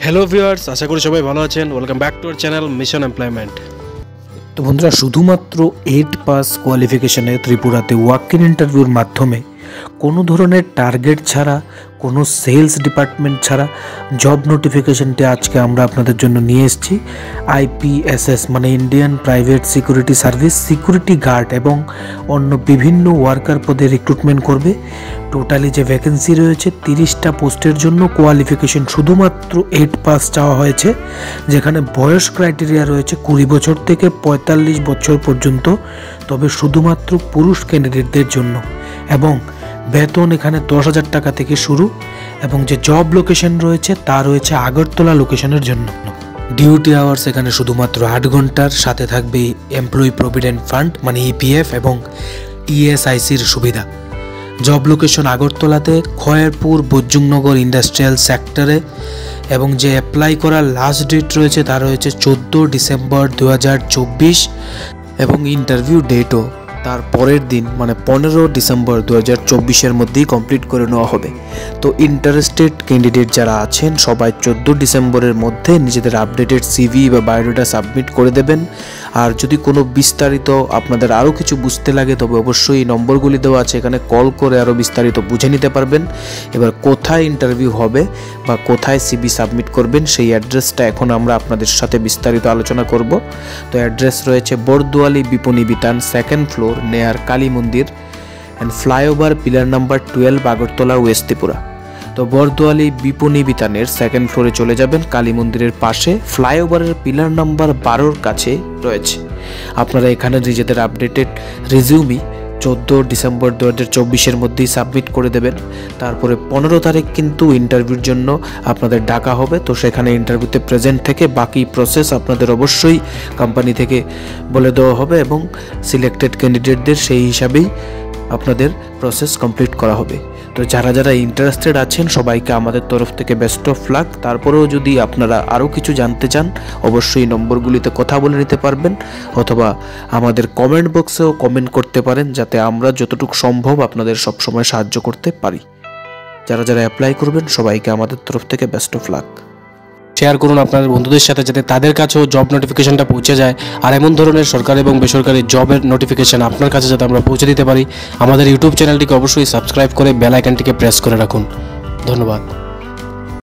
Hello viewers, আশা করি সবাই ভালো আছেন। Welcome back to our channel mission employment. তো বন্ধুরা, শুধুমাত্র 8 পাস কোয়ালিফিকেশনে ত্রিপুরাতে ওয়াক ইন ইন্টারভিউর মাধ্যমে কোনো ধরনের টার্গেট ছাড়া, কোনো সেলস ডিপার্টমেন্ট ছাড়া জব নোটিফিকেশনটি আজকে আমরা আপনাদের জন্য নিয়ে এসেছি। আইপিএসএস মানে Indian private security service security guard এবং অন্য বিভিন্ন ওয়ার্কার পদে রিক্রুটমেন্ট করবে। টোটালি যে ভ্যাকেন্সি রয়েছে 30টা পোস্টের জন্য কোয়ালিফিকেশন শুধুমাত্র 8 পাস চাওয়া হয়েছে, যেখানে বয়স ক্রাইটেরিয়া রয়েছে 20 বছর থেকে 45 বছর পর্যন্ত, তবে শুধুমাত্র পুরুষ ক্যান্ডিডেটদের জন্য। এবং বেতন এখানে 10,000 টাকা থেকে শুরু, এবং যে জব লোকেশন রয়েছে তা রয়েছে আগরতলা লোকেশনের জন্য। ডিউটি আওয়ার্স এখানে শুধুমাত্র 8 ঘন্টার, সাথে থাকবে এমপ্লয়ি প্রভিডেন্ট ফান্ড মানে ইপিএফ এবং ইএসআইসির সুবিধা। জব লোকেশন আগরতলাতে, খয়েরপুর বজ্জুংনগর ইন্ডাস্ট্রিয়াল সেক্টরে, এবং যে অ্যাপ্লাই করার লাস্ট ডেট রয়েছে তা রয়েছে 14 ডিসেম্বর 2024, এবং ইন্টারভিউ ডেটও তার পরের দিন মানে 15 ডিসেম্বর 2024-এর মধ্যেই কমপ্লিট করে নেওয়া হবে। তো ইন্টারেস্টেড ক্যান্ডিডেট যারা আছেন সবাই 14 ডিসেম্বরের মধ্যে নিজেদের আপডেটেড সিভি বা বায়োডাটা সাবমিট করে দেবেন। আর যদি কোনো বিস্তারিত আপনাদের আরও কিছু বুঝতে লাগে তবে অবশ্যই এই নম্বরগুলি দেওয়া আছে, এখানে কল করে আরও বিস্তারিত বুঝে নিতে পারবেন। এবার কোথায় ইন্টারভিউ হবে বা কোথায় সিভি সাবমিট করবেন সেই অ্যাড্রেসটা এখন আমরা আপনাদের সাথে বিস্তারিত আলোচনা করব। তো অ্যাড্রেস রয়েছে বরদোয়ালি বিপণী বিতান, 2nd ফ্লোর, নেয়ার কালী মন্দির and flyover, pillar number 12, Agartala, West Tripura. তো বরদোয়ালি বিপণী বিতানের 2nd ফ্লোরে চলে যাবেন, কালী মন্দিরের পাশে ফ্লাইওভারের পিলার নাম্বার 12-র কাছে রয়েছে। আপনারা এখানে নিজেদের আপডেটেড রিজিউমি 14 ডিসেম্বর 2024-এর মধ্যেই সাবমিট করে দেবেন। তারপরে 15 তারিখ কিন্তু ইন্টারভিউর জন্য আপনাদের ডাকা হবে। তো সেখানে ইন্টারভিউতে প্রেজেন্ট থেকে বাকি প্রসেস আপনাদের অবশ্যই কোম্পানি থেকে বলে দেওয়া হবে, এবং সিলেক্টেড ক্যান্ডিডেটদের সেই হিসাবেই আপনাদের প্রসেস কমপ্লিট করা হবে। তো যারা যারা ইন্টারেস্টেড আছেন সবাইকে আমাদের তরফ থেকে বেস্ট অফ লাক। তারপরেও যদি আপনারা আরও কিছু জানতে চান অবশ্যই নম্বরগুলিতে কথা বলে নিতে পারবেন, অথবা আমাদের কমেন্ট বক্সেও কমেন্ট করতে পারেন, যাতে আমরা যতটুকু সম্ভব আপনাদের সবসময় সাহায্য করতে পারি। যারা যারা অ্যাপ্লাই করবেন সবাইকে আমাদের তরফ থেকে বেস্ট অফ লাক। শেয়ার করুন আপনাদের বন্ধুদের সাথে, যাতে তাদের কাছেও জব নোটিফিকেশনটা পৌঁছে যায়। আর এমন ধরনের সরকারি এবং বেসরকারি জবের নোটিফিকেশন আপনার কাছে যাতে আমরা পৌঁছে দিতে পারি, আমাদের ইউটিউব চ্যানেলটিকে অবশ্যই সাবস্ক্রাইব করে বেল আইকনটিকে প্রেস করে রাখুন। ধন্যবাদ।